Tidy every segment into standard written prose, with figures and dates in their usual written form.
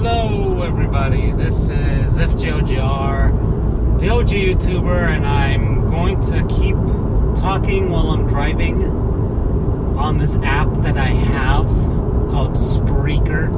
Hello everybody, this is FJOGR, the OG YouTuber, and I'm going to keep talking while I'm driving on this app that I have called Spreaker,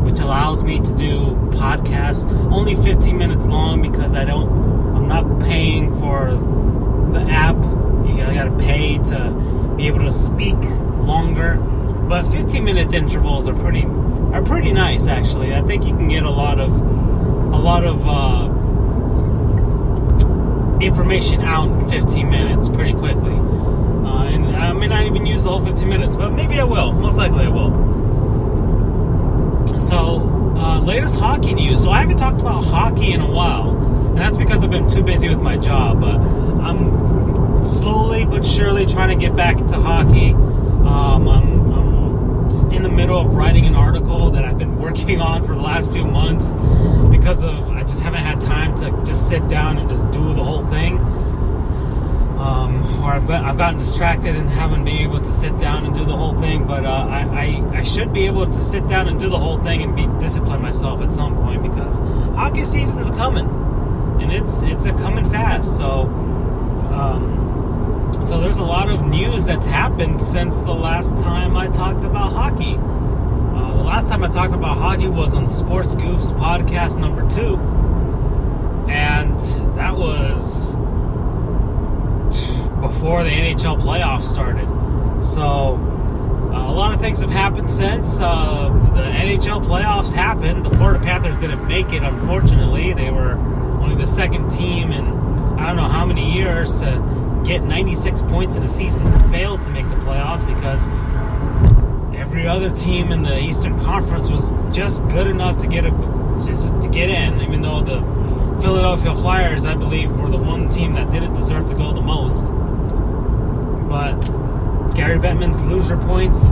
which allows me to do podcasts only 15 minutes long because I'm not paying for the app. You gotta pay to be able to speak longer, but 15-minute intervals are pretty nice, actually. I think you can get a lot of information out in 15 minutes pretty quickly. And I may not even use the whole 15 minutes, but maybe I will. Most likely I will. So, latest hockey news. So I haven't talked about hockey in a while, and that's because I've been too busy with my job. But I'm slowly but surely trying to get back into hockey. I'm in the middle of writing an article that I've been working on for the last few months because I just haven't had time to just sit down and just do the whole thing. Or I've gotten distracted and haven't been able to sit down and do the whole thing. But I should be able to sit down and do the whole thing and discipline myself at some point, because hockey season is coming, and it's a coming fast. So there's a lot of news that's happened since the last time I talked about hockey. The last time I talked about hockey was on the Sports Goofs podcast number 2. And that was before the NHL playoffs started. So a lot of things have happened since. The NHL playoffs happened. The Florida Panthers didn't make it, unfortunately. They were only the second team in I don't know how many years to get 96 points in a season and failed to make the playoffs, because every other team in the Eastern Conference was just good enough to get in, even though the Philadelphia Flyers, I believe, were the one team that didn't deserve to go the most. But Gary Bettman's loser points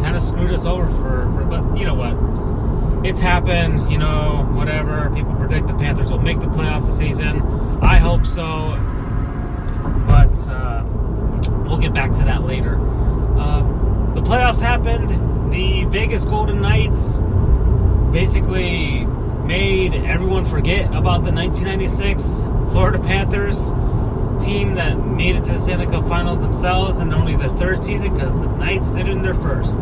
kind of screwed us over but you know what? It's happened, whatever. People predict the Panthers will make the playoffs this season. I hope so, but we'll get back to that later. The playoffs happened. The Vegas Golden Knights basically made everyone forget about the 1996 Florida Panthers team that made it to the Stanley Cup Finals themselves in only their third season, because the Knights did it in their first.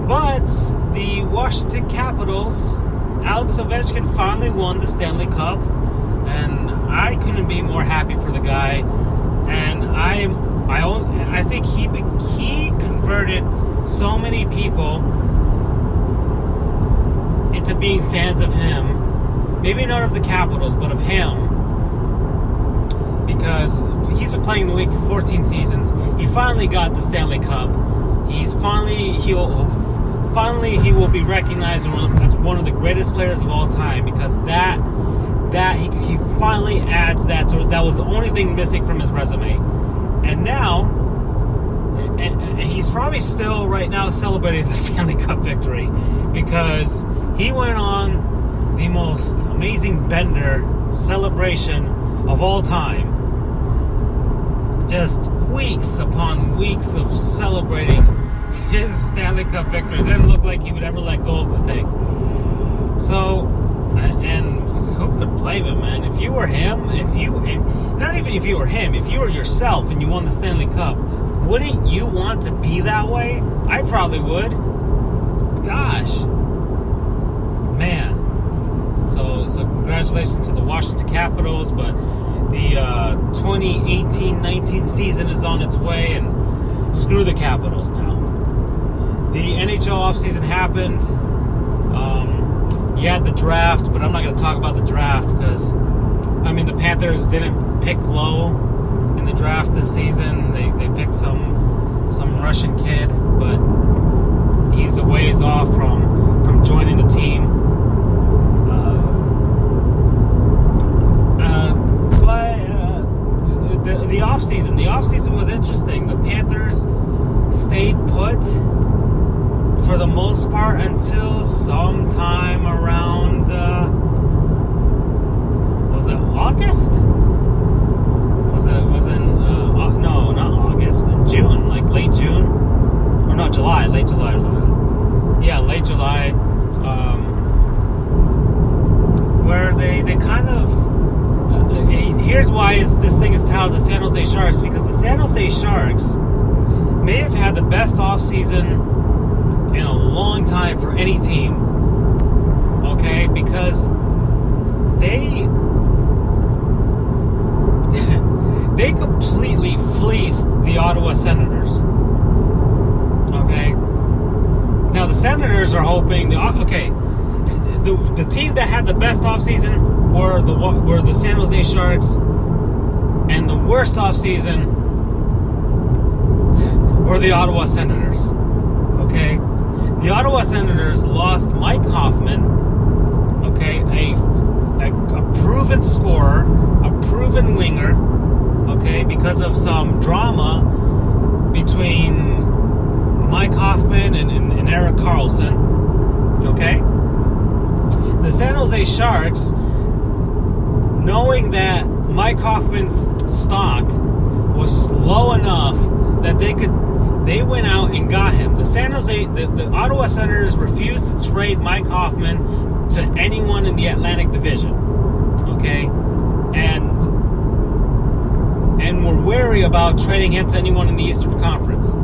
But the Washington Capitals, Alex Ovechkin finally won the Stanley Cup, and I couldn't be more happy for the guy. And I think he converted so many people into being fans of him. Maybe not of the Capitals, but of him, because he's been playing in the league for 14 seasons. He finally got the Stanley Cup. He will be recognized as one of the greatest players of all time, because that he finally adds that to it. That was the only thing missing from his resume. And now, and he's probably still right now celebrating the Stanley Cup victory, because he went on the most amazing bender celebration of all time. Just weeks upon weeks of celebrating his Stanley Cup victory. It didn't look like he would ever let go of the thing. So, and who could blame him, man? If you were him, if you were yourself and you won the Stanley Cup, wouldn't you want to be that way? I probably would. Gosh. Man. So congratulations to the Washington Capitals, but the 2018-19 season is on its way, and screw the Capitals now. The NHL offseason happened. You had the draft, but I'm not going to talk about the draft because, the Panthers didn't pick low in the draft this season. They picked some Russian kid, but he's a ways off from joining the team. The offseason was interesting. The Panthers stayed put for the most part until sometime around was it August? Was it no, not August, in June, like late June, or no, July, late July or something. late July, where they kind of. Here's why this thing is titled the San Jose Sharks, because the San Jose Sharks may have had the best offseason in a long time for any team. Okay, because they completely fleeced the Ottawa Senators. Okay, now the Senators are hoping the team that had the best offseason were the San Jose Sharks, and the worst offseason were the Ottawa Senators. Okay, the Ottawa Senators lost Mike Hoffman. Okay, a proven scorer, a proven winger. Okay, because of some drama between Mike Hoffman and Erik Karlsson. Okay, the San Jose Sharks, knowing that Mike Hoffman's stock was low enough that they went out and got him. The Ottawa Senators refused to trade Mike Hoffman to anyone in the Atlantic Division. Okay, and were wary about trading him to anyone in the Eastern Conference.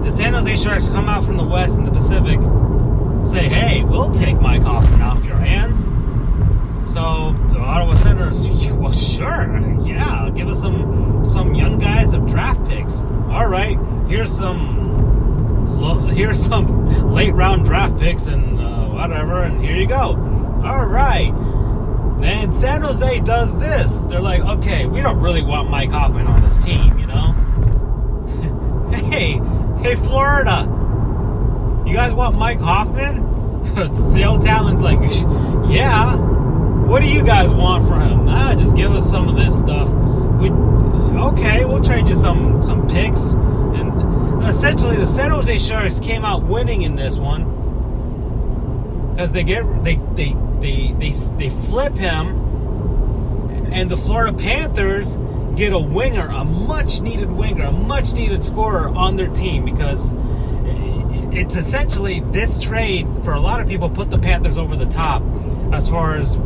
The San Jose Sharks come out from the West and the Pacific, say, hey, we'll take Mike Hoffman off your hands. So the Ottawa Senators, well, sure, yeah, give us some young guys, some draft picks. All right, here's some late round draft picks and whatever, and here you go. All right. And San Jose does this. They're like, okay, we don't really want Mike Hoffman on this team, you know? hey, Florida, you guys want Mike Hoffman? The old Talon's like, yeah. What do you guys want from him? Just give us some of this stuff. We'll trade you some picks. And essentially, the San Jose Sharks came out winning in this one because they flip him, and the Florida Panthers get a winger, a much needed winger, a much needed scorer on their team, because it's essentially this trade for a lot of people put the Panthers over the top as far as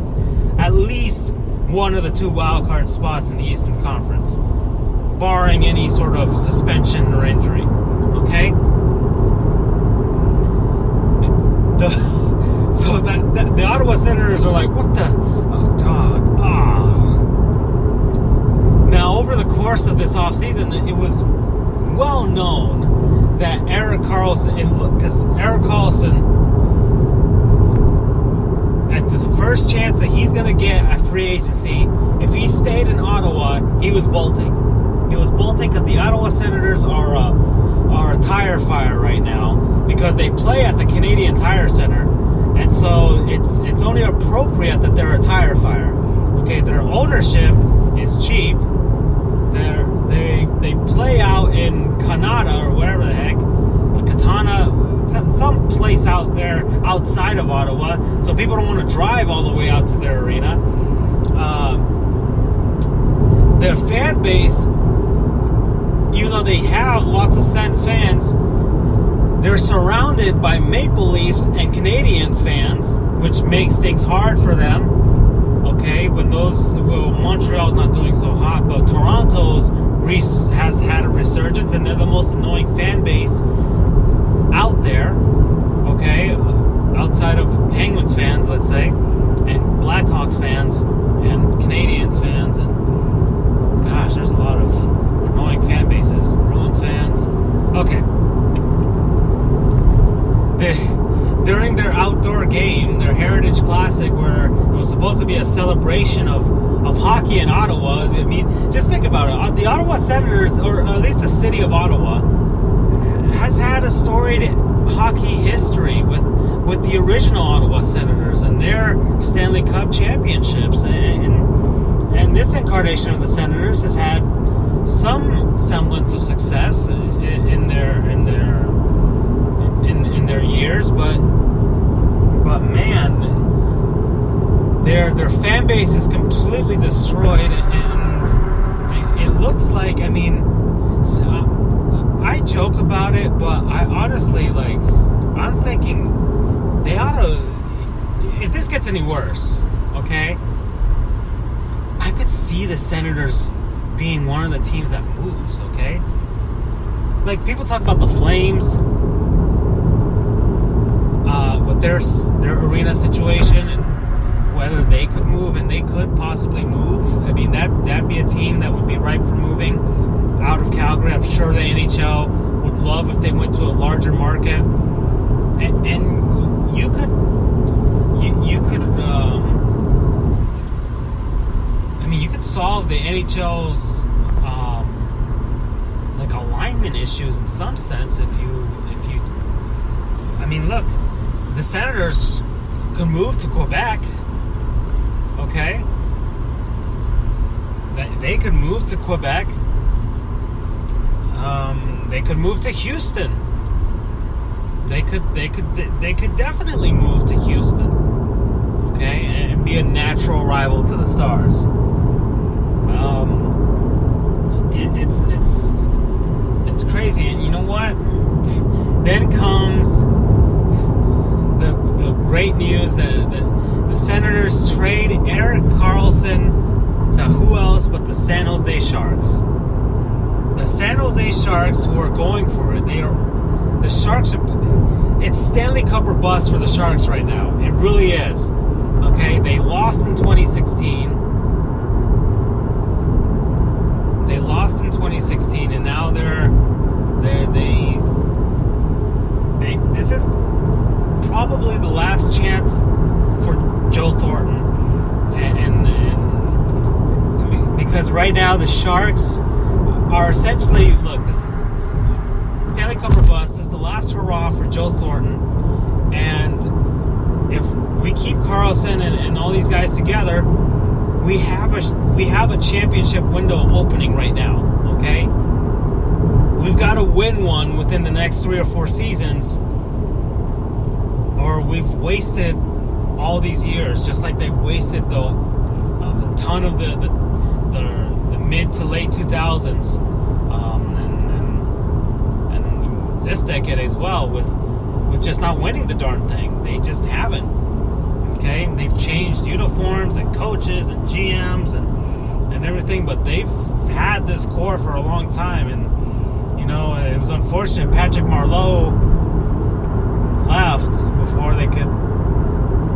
at least one of the two wild card spots in the Eastern Conference, barring any sort of suspension or injury. Okay? So the Ottawa Senators are like, what the dog? Now, over the course of this offseason, it was well known that Erik Karlsson, because Erik Karlsson, at the first chance that he's going to get at free agency, if he stayed in Ottawa, he was bolting. He was bolting because the Ottawa Senators are a tire fire right now, because they play at the Canadian Tire Center. And so it's only appropriate that they're a tire fire. Okay, their ownership is cheap. They play out in Canada or whatever the heck, Katana, some place out there outside of Ottawa. So people don't want to drive all the way out to their arena. Their fan base, even though they have lots of Sens fans, they're surrounded by Maple Leafs and Canadiens fans, which makes things hard for them. Okay, Montreal's not doing so hot, but Toronto's has had a resurgence, and they're the most annoying fan base out there. Okay, outside of Penguins fans, let's say, and Blackhawks fans, and Canadiens fans, and gosh, there's a lot of annoying fan bases. Bruins fans. Okay. During their outdoor game, their Heritage Classic, where it was supposed to be a celebration of hockey in Ottawa, I mean, just think about it. The Ottawa Senators, or at least the city of Ottawa, has had a storied hockey history with the original Ottawa Senators and their Stanley Cup championships. And this incarnation of the Senators has had some semblance of success in their years, but man, their fan base is completely destroyed, and it looks like, I mean, I joke about it, but I honestly, I'm thinking gets any worse, okay, I could see the Senators being one of the teams that moves, okay? Like, people talk about the Flames with their arena situation and whether they could move, and they could possibly move. I mean, that'd be a team that would be ripe for moving out of Calgary. I'm sure the NHL would love if they went to a larger market, and you could you could solve the NHL's like alignment issues in some sense if you I mean, look, the Senators could move to Quebec, okay? They could move to Quebec. They could move to Houston. They could definitely move to Houston, okay, and be a natural rival to the Stars. It's crazy, and you know what? Then comes the great news that the Senators trade Erik Karlsson to who else but the San Jose Sharks. The San Jose Sharks, who are going for it, the Sharks it's Stanley Cup or bust for the Sharks right now. It really is. Okay, they lost in 2016. They lost in 2016, and now this is probably the last chance for Joe Thornton, and I mean, because right now the Sharks are essentially, look, this Stanley Cup or bust is the last hurrah for Joe Thornton, and if we keep Karlsson and all these guys together, we have a championship window opening right now, okay? We've got to win one within the next 3 or 4 seasons, or we've wasted all these years, just like they wasted a ton of the mid to late 2000s, and this decade as well, with just not winning the darn thing. They just haven't. Okay, they've changed uniforms and coaches and GMs and everything, but they've had this core for a long time. And you know, it was unfortunate Patrick Marleau left before they could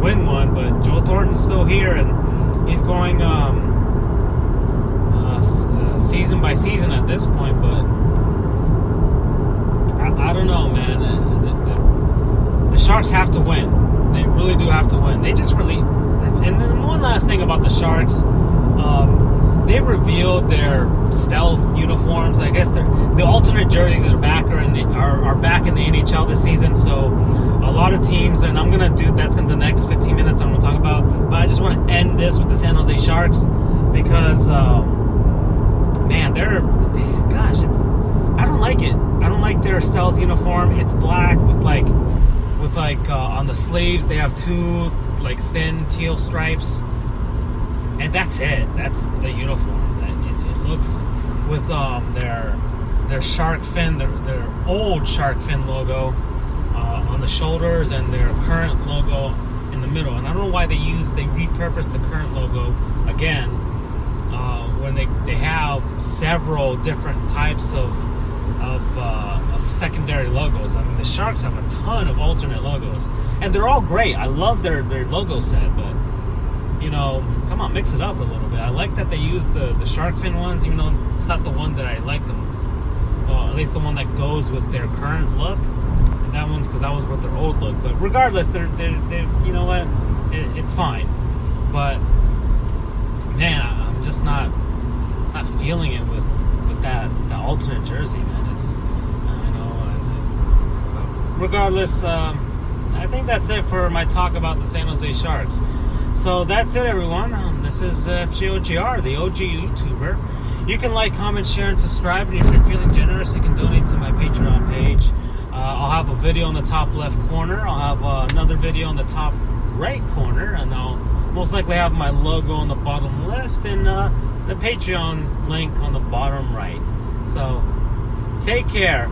win one, but Joe Thornton's still here, and he's going season by season at this point. But I don't know, man. The Sharks have to win. They really do have to win. They just really... And then one last thing about the Sharks. They revealed their stealth uniforms. I guess the alternate jerseys are back are back in the NHL this season. So a lot of teams, and I'm going to do... That's in the next 15 minutes I'm going to talk about. But I just want to end this with the San Jose Sharks because... man, they're... Gosh, I don't like it. I don't like their stealth uniform. It's black with on the sleeves they have 2 like thin teal stripes, and that's it. That's the uniform. It looks with their shark fin, their old shark fin logo on the shoulders, and their current logo in the middle. And I don't know why they repurposed the current logo again when they have several different types of secondary logos. I mean, the Sharks have a ton of alternate logos, and they're all great. I love their logo set, but you know, come on, mix it up a little bit. I like that they use the shark fin ones, even though it's not the one that I like them. Well, at least the one that goes with their current look. And that one's because that was with their old look. But regardless, they're you know what? It's fine. But man, I'm just not feeling it with the alternate jersey, man. It's regardless, I think that's it for my talk about the San Jose Sharks. So that's it, everyone. This is FJOGR, the OG YouTuber. You can like, comment, share, and subscribe. And if you're feeling generous, you can donate to my Patreon page. I'll have a video in the top left corner. I'll have another video in the top right corner. And I'll most likely have my logo on the bottom left and the Patreon link on the bottom right. So take care.